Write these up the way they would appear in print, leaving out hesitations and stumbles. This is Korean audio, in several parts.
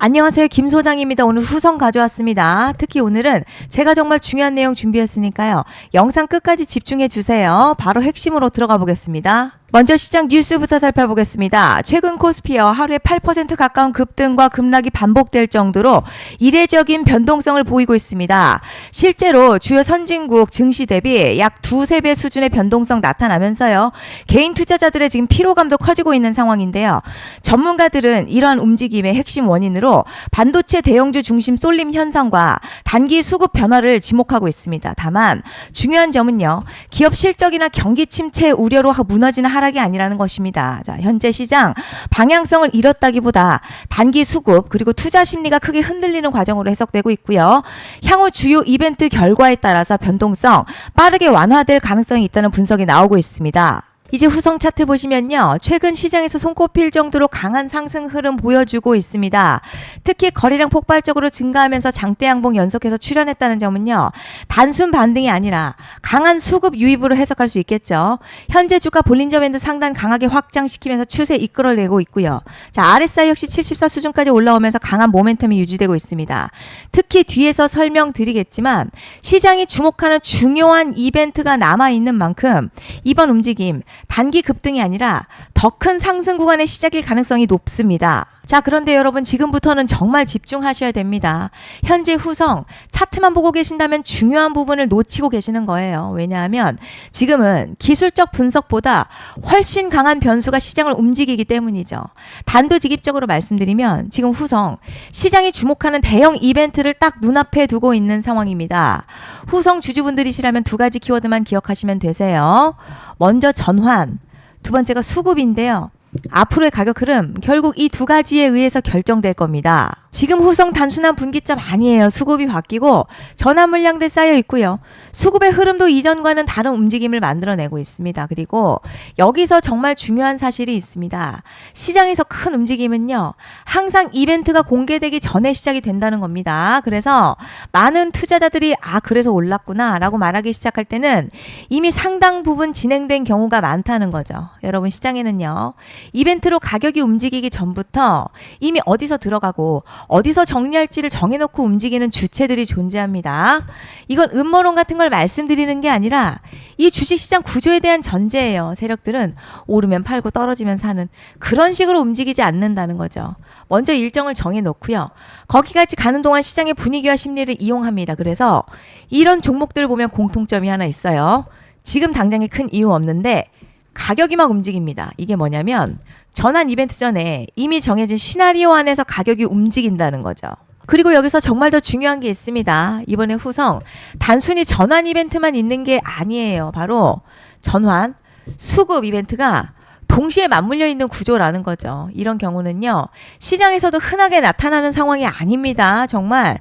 안녕하세요. 김 소장입니다. 오늘 후성 가져왔습니다. 특히 오늘은 제가 정말 중요한 내용 준비했으니까요. 영상 끝까지 집중해 주세요. 바로 핵심으로 들어가 보겠습니다. 먼저 시장 뉴스부터 살펴보겠습니다. 최근 코스피어 하루에 8% 가까운 급등과 급락이 반복될 정도로 이례적인 변동성을 보이고 있습니다. 실제로 주요 선진국 증시 대비 약 두세 배 수준의 변동성 나타나면서요. 개인 투자자들의 지금 피로감도 커지고 있는 상황인데요. 전문가들은 이러한 움직임의 핵심 원인으로 반도체 대형주 중심 쏠림 현상과 단기 수급 변화를 지목하고 있습니다. 다만 중요한 점은요. 기업 실적이나 경기 침체 우려로 무너지는 하락이 아니라는 것입니다. 자, 현재 시장 방향성을 잃었다기보다 단기 수급 그리고 투자 심리가 크게 흔들리는 과정으로 해석되고 있고요. 향후 주요 이벤트 결과에 따라서 변동성 빠르게 완화될 가능성이 있다는 분석이 나오고 있습니다. 이제 후성 차트 보시면요. 최근 시장에서 손꼽힐 정도로 강한 상승 흐름 보여주고 있습니다. 특히 거래량 폭발적으로 증가하면서 장대 양봉 연속해서 출현했다는 점은요. 단순 반등이 아니라 강한 수급 유입으로 해석할 수 있겠죠. 현재 주가 볼린저 밴드 상단 강하게 확장시키면서 추세 이끌어내고 있고요. 자, RSI 역시 74 수준까지 올라오면서 강한 모멘텀이 유지되고 있습니다. 특히 뒤에서 설명드리겠지만 시장이 주목하는 중요한 이벤트가 남아있는 만큼 이번 움직임 단기 급등이 아니라 더 큰 상승 구간의 시작일 가능성이 높습니다. 자, 그런데 여러분 지금부터는 정말 집중하셔야 됩니다. 현재 후성 차트만 보고 계신다면 중요한 부분을 놓치고 계시는 거예요. 왜냐하면 지금은 기술적 분석보다 훨씬 강한 변수가 시장을 움직이기 때문이죠. 단도직입적으로 말씀드리면 지금 후성 시장이 주목하는 대형 이벤트를 딱 눈앞에 두고 있는 상황입니다. 후성 주주분들이시라면 두 가지 키워드만 기억하시면 되세요. 먼저 전환, 두 번째가 수급인데요. 앞으로의 가격 흐름 결국 이 두 가지에 의해서 결정될 겁니다. 지금 후성 단순한 분기점 아니에요. 수급이 바뀌고 전환 물량들 쌓여 있고요. 수급의 흐름도 이전과는 다른 움직임을 만들어내고 있습니다. 그리고 여기서 정말 중요한 사실이 있습니다. 시장에서 큰 움직임은요. 항상 이벤트가 공개되기 전에 시작이 된다는 겁니다. 그래서 많은 투자자들이 그래서 올랐구나 라고 말하기 시작할 때는 이미 상당 부분 진행된 경우가 많다는 거죠. 여러분 시장에는요. 이벤트로 가격이 움직이기 전부터 이미 어디서 들어가고 어디서 정리할지를 정해놓고 움직이는 주체들이 존재합니다. 이건 음모론 같은 걸 말씀드리는 게 아니라 이 주식시장 구조에 대한 전제예요. 세력들은 오르면 팔고 떨어지면 사는 그런 식으로 움직이지 않는다는 거죠. 먼저 일정을 정해놓고요. 거기까지 가는 동안 시장의 분위기와 심리를 이용합니다. 그래서 이런 종목들을 보면 공통점이 하나 있어요. 지금 당장에 큰 이유 없는데 가격이 막 움직입니다. 이게 뭐냐면 전환 이벤트 전에 이미 정해진 시나리오 안에서 가격이 움직인다는 거죠. 그리고 여기서 정말 더 중요한 게 있습니다. 이번에 후성 단순히 전환 이벤트만 있는 게 아니에요. 바로 전환, 수급 이벤트가 동시에 맞물려 있는 구조라는 거죠. 이런 경우는요. 시장에서도 흔하게 나타나는 상황이 아닙니다. 정말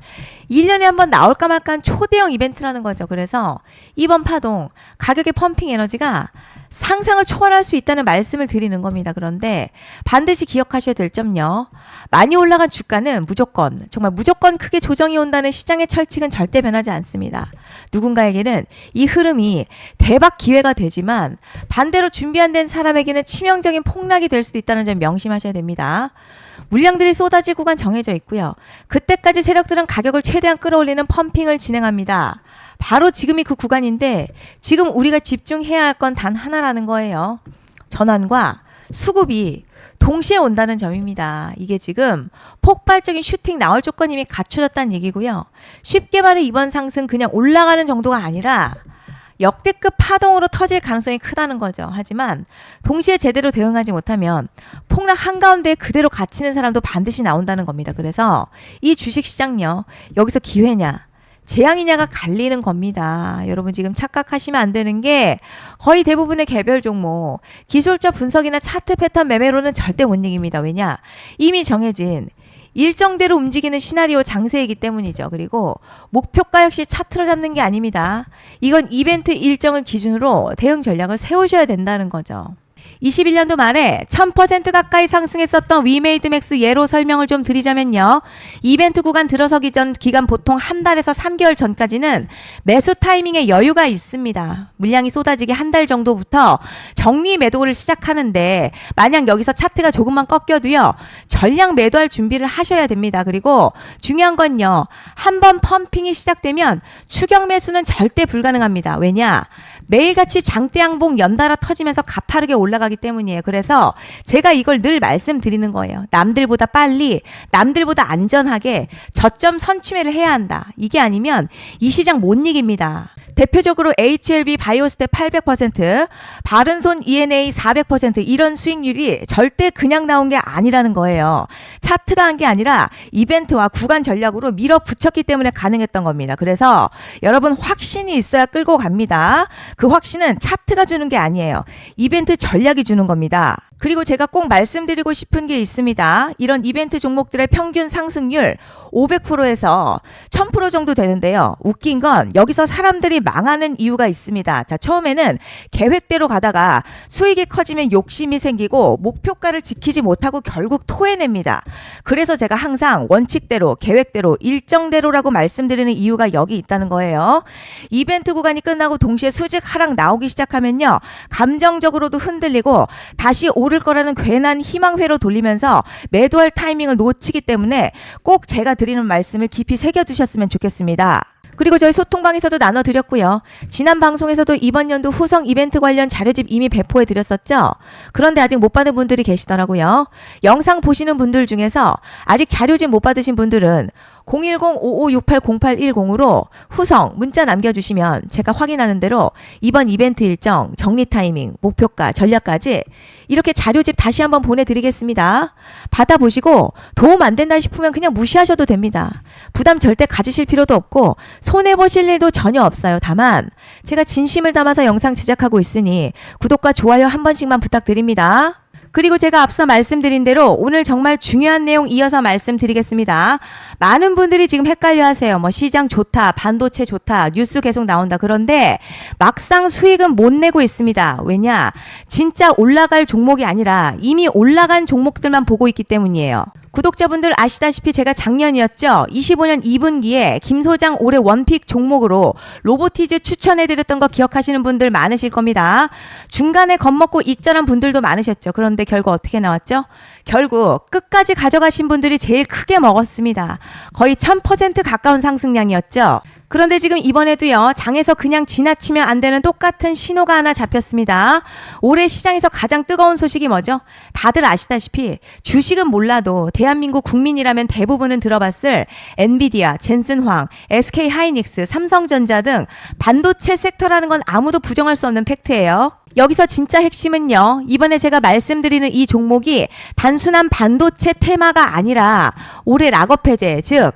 1년에 한 번 나올까 말까한 초대형 이벤트라는 거죠. 그래서 이번 파동 가격의 펌핑 에너지가 상상을 초월할 수 있다는 말씀을 드리는 겁니다. 그런데 반드시 기억하셔야 될 점요. 많이 올라간 주가는 정말 무조건 크게 조정이 온다는 시장의 철칙은 절대 변하지 않습니다. 누군가에게는 이 흐름이 대박 기회가 되지만 반대로 준비 안 된 사람에게는 치명적인 폭락이 될 수도 있다는 점 명심하셔야 됩니다. 물량들이 쏟아질 구간 정해져 있고요. 그때까지 세력들은 가격을 최대한 끌어올리는 펌핑을 진행합니다. 바로 지금이 그 구간인데 지금 우리가 집중해야 할 건 단 하나라는 거예요. 전환과 수급이 동시에 온다는 점입니다. 이게 지금 폭발적인 슈팅 나올 조건이 이미 갖춰졌다는 얘기고요. 쉽게 말해 이번 상승 그냥 올라가는 정도가 아니라 역대급 파동으로 터질 가능성이 크다는 거죠. 하지만 동시에 제대로 대응하지 못하면 폭락 한가운데 그대로 갇히는 사람도 반드시 나온다는 겁니다. 그래서 이 주식시장요. 여기서 기회냐 재앙이냐가 갈리는 겁니다. 여러분 지금 착각하시면 안 되는 게 거의 대부분의 개별 종목 기술적 분석이나 차트 패턴 매매로는 절대 못 이깁니다. 왜냐? 이미 정해진 일정대로 움직이는 시나리오 장세이기 때문이죠. 그리고 목표가 역시 차트로 잡는 게 아닙니다. 이건 이벤트 일정을 기준으로 대응 전략을 세우셔야 된다는 거죠. 21년도 말에 1000% 가까이 상승했었던 위메이드맥스 예로 설명을 좀 드리자면요. 이벤트 구간 들어서기 전 기간 보통 한 달에서 3개월 전까지는 매수 타이밍에 여유가 있습니다. 물량이 쏟아지기 한 달 정도부터 정리 매도를 시작하는데 만약 여기서 차트가 조금만 꺾여도요. 전량 매도할 준비를 하셔야 됩니다. 그리고 중요한 건요. 한번 펌핑이 시작되면 추격 매수는 절대 불가능합니다. 왜냐? 매일같이 장대양봉 연달아 터지면서 가파르게 올라가기 때문이에요. 그래서 제가 이걸 늘 말씀드리는 거예요. 남들보다 빨리, 남들보다 안전하게 저점 선취매를 해야 한다. 이게 아니면 이 시장 못 이깁니다. 대표적으로 HLB 바이오스텝 800%, 바른손 ENA 400% 이런 수익률이 절대 그냥 나온 게 아니라는 거예요. 차트가 한 게 아니라 이벤트와 구간 전략으로 밀어붙였기 때문에 가능했던 겁니다. 그래서 여러분 확신이 있어야 끌고 갑니다. 그 확신은 차트가 주는 게 아니에요. 이벤트 전략이 주는 겁니다. 그리고 제가 꼭 말씀드리고 싶은 게 있습니다. 이런 이벤트 종목들의 평균 상승률 500%에서 1000% 정도 되는데요. 웃긴 건 여기서 사람들이 망하는 이유가 있습니다. 자, 처음에는 계획대로 가다가 수익이 커지면 욕심이 생기고 목표가를 지키지 못하고 결국 토해냅니다. 그래서 제가 항상 원칙대로, 계획대로, 일정대로라고 말씀드리는 이유가 여기 있다는 거예요. 이벤트 구간이 끝나고 동시에 수직 하락 나오기 시작하면요. 감정적으로도 흔들리고 다시 오를 거라는 괜한 희망회로 돌리면서 매도할 타이밍을 놓치기 때문에 꼭 제가 드리는 말씀을 깊이 새겨두셨으면 좋겠습니다. 그리고 저희 소통방에서도 나눠드렸고요. 지난 방송에서도 이번 연도 후성 이벤트 관련 자료집 이미 배포해드렸었죠. 그런데 아직 못 받은 분들이 계시더라고요. 영상 보시는 분들 중에서 아직 자료집 못 받으신 분들은 010-5568-0810으로 후성 문자 남겨주시면 제가 확인하는 대로 이번 이벤트 일정, 정리 타이밍, 목표가, 전략까지 이렇게 자료집 다시 한번 보내드리겠습니다. 받아보시고 도움 안 된다 싶으면 그냥 무시하셔도 됩니다. 부담 절대 가지실 필요도 없고 손해보실 일도 전혀 없어요. 다만 제가 진심을 담아서 영상 제작하고 있으니 구독과 좋아요 한 번씩만 부탁드립니다. 그리고 제가 앞서 말씀드린 대로 오늘 정말 중요한 내용 이어서 말씀드리겠습니다. 많은 분들이 지금 헷갈려 하세요. 뭐 시장 좋다, 반도체 좋다, 뉴스 계속 나온다. 그런데 막상 수익은 못 내고 있습니다. 왜냐? 진짜 올라갈 종목이 아니라 이미 올라간 종목들만 보고 있기 때문이에요. 구독자분들 아시다시피 제가 작년이었죠. 25년 2분기에 김 소장 올해 원픽 종목으로 로보티즈 추천해드렸던 거 기억하시는 분들 많으실 겁니다. 중간에 겁먹고 익절한 분들도 많으셨죠. 그런데 결국 어떻게 나왔죠? 결국 끝까지 가져가신 분들이 제일 크게 먹었습니다. 거의 1000% 가까운 상승량이었죠. 그런데 지금 이번에도요. 장에서 그냥 지나치면 안 되는 똑같은 신호가 하나 잡혔습니다. 올해 시장에서 가장 뜨거운 소식이 뭐죠? 다들 아시다시피 주식은 몰라도 대한민국 국민이라면 대부분은 들어봤을 엔비디아, 젠슨황, SK하이닉스, 삼성전자 등 반도체 섹터라는 건 아무도 부정할 수 없는 팩트예요. 여기서 진짜 핵심은요. 이번에 제가 말씀드리는 이 종목이 단순한 반도체 테마가 아니라 올해 락업 해제, 즉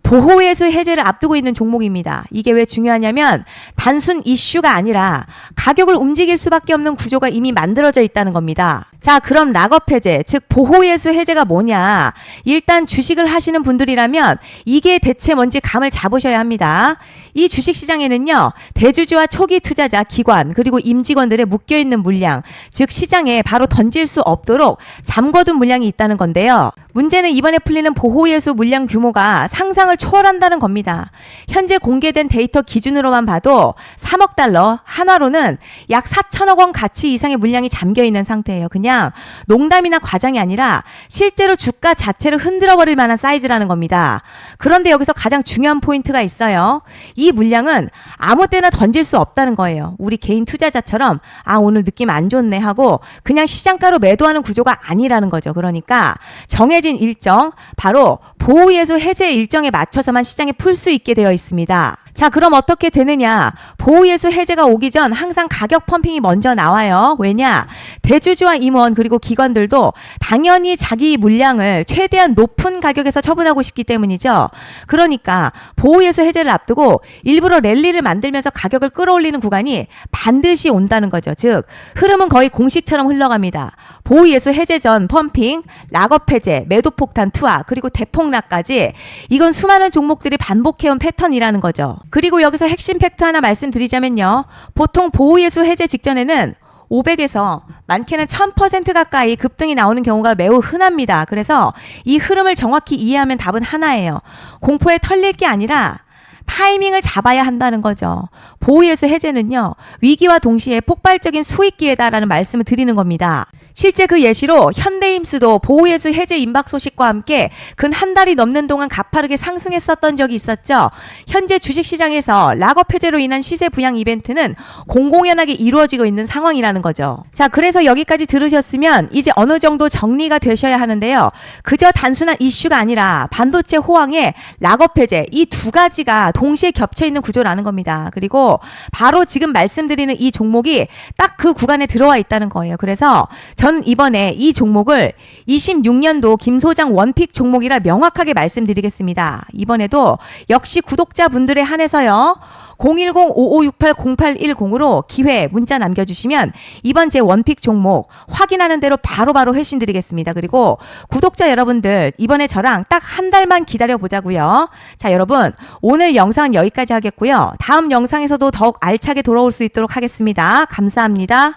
보호예수 해제를 앞두고 있는 종목입니다. 이게 왜 중요하냐면 단순 이슈가 아니라 가격을 움직일 수밖에 없는 구조가 이미 만들어져 있다는 겁니다. 자, 그럼 락업 해제, 즉 보호예수 해제가 뭐냐? 일단 주식을 하시는 분들이라면 이게 대체 뭔지 감을 잡으셔야 합니다. 이 주식시장에는요. 대주주와 초기 투자자, 기관, 그리고 임직원들의 묶여있는 물량, 즉 시장에 바로 던질 수 없도록 잠궈둔 물량이 있다는 건데요. 문제는 이번에 풀리는 보호예수 물량 규모가 상상을 초월한다는 겁니다. 현재 공개된 데이터 기준으로만 봐도 3억 달러, 한화로는 약 4천억 원 가치 이상의 물량이 잠겨있는 상태예요. 그냥 농담이나 과장이 아니라 실제로 주가 자체를 흔들어버릴 만한 사이즈라는 겁니다. 그런데 여기서 가장 중요한 포인트가 있어요. 이 물량은 아무 때나 던질 수 없다는 거예요. 우리 개인 투자자처럼 오늘 느낌 안 좋네 하고 그냥 시장가로 매도하는 구조가 아니라는 거죠. 그러니까 정해진 일정, 바로 보호예수 해제 일정에 맞춰서만 시장에 풀 수 있게 되어 있습니다. 자, 그럼 어떻게 되느냐? 보호예수 해제가 오기 전 항상 가격 펌핑이 먼저 나와요. 왜냐? 대주주와 임원 그리고 기관들도 당연히 자기 물량을 최대한 높은 가격에서 처분하고 싶기 때문이죠. 그러니까 보호예수 해제를 앞두고 일부러 랠리를 만들면서 가격을 끌어올리는 구간이 반드시 온다는 거죠. 즉 흐름은 거의 공식처럼 흘러갑니다. 보호예수 해제 전 펌핑, 락업 해제, 매도 폭탄 투하, 그리고 대폭락까지 이건 수많은 종목들이 반복해온 패턴이라는 거죠. 그리고 여기서 핵심 팩트 하나 말씀드리자면요. 보통 보호예수 해제 직전에는 500에서 많게는 1000% 가까이 급등이 나오는 경우가 매우 흔합니다. 그래서 이 흐름을 정확히 이해하면 답은 하나예요. 공포에 털릴 게 아니라 타이밍을 잡아야 한다는 거죠. 보호예수 해제는요, 위기와 동시에 폭발적인 수익 기회다라는 말씀을 드리는 겁니다. 실제 그 예시로 현대임스도 보호예수 해제 임박 소식과 함께 근 한 달이 넘는 동안 가파르게 상승했었던 적이 있었죠. 현재 주식시장에서 락업 해제로 인한 시세 부양 이벤트는 공공연하게 이루어지고 있는 상황이라는 거죠. 자, 그래서 여기까지 들으셨으면 이제 어느 정도 정리가 되셔야 하는데요. 그저 단순한 이슈가 아니라 반도체 호황에 락업 해제, 이 두 가지가 동시에 겹쳐 있는 구조라는 겁니다. 그리고 바로 지금 말씀드리는 이 종목이 딱 그 구간에 들어와 있다는 거예요. 그래서 전 이번에 이 종목을 26년도 김 소장 원픽 종목이라 명확하게 말씀드리겠습니다. 이번에도 역시 구독자분들에 한해서요. 010-5568-0810으로 기회 문자 남겨주시면 이번 제 원픽 종목 확인하는 대로 바로바로 회신 드리겠습니다. 그리고 구독자 여러분들 이번에 저랑 딱 한 달만 기다려보자고요. 자, 여러분 오늘 영상은 여기까지 하겠고요. 다음 영상에서도 더욱 알차게 돌아올 수 있도록 하겠습니다. 감사합니다.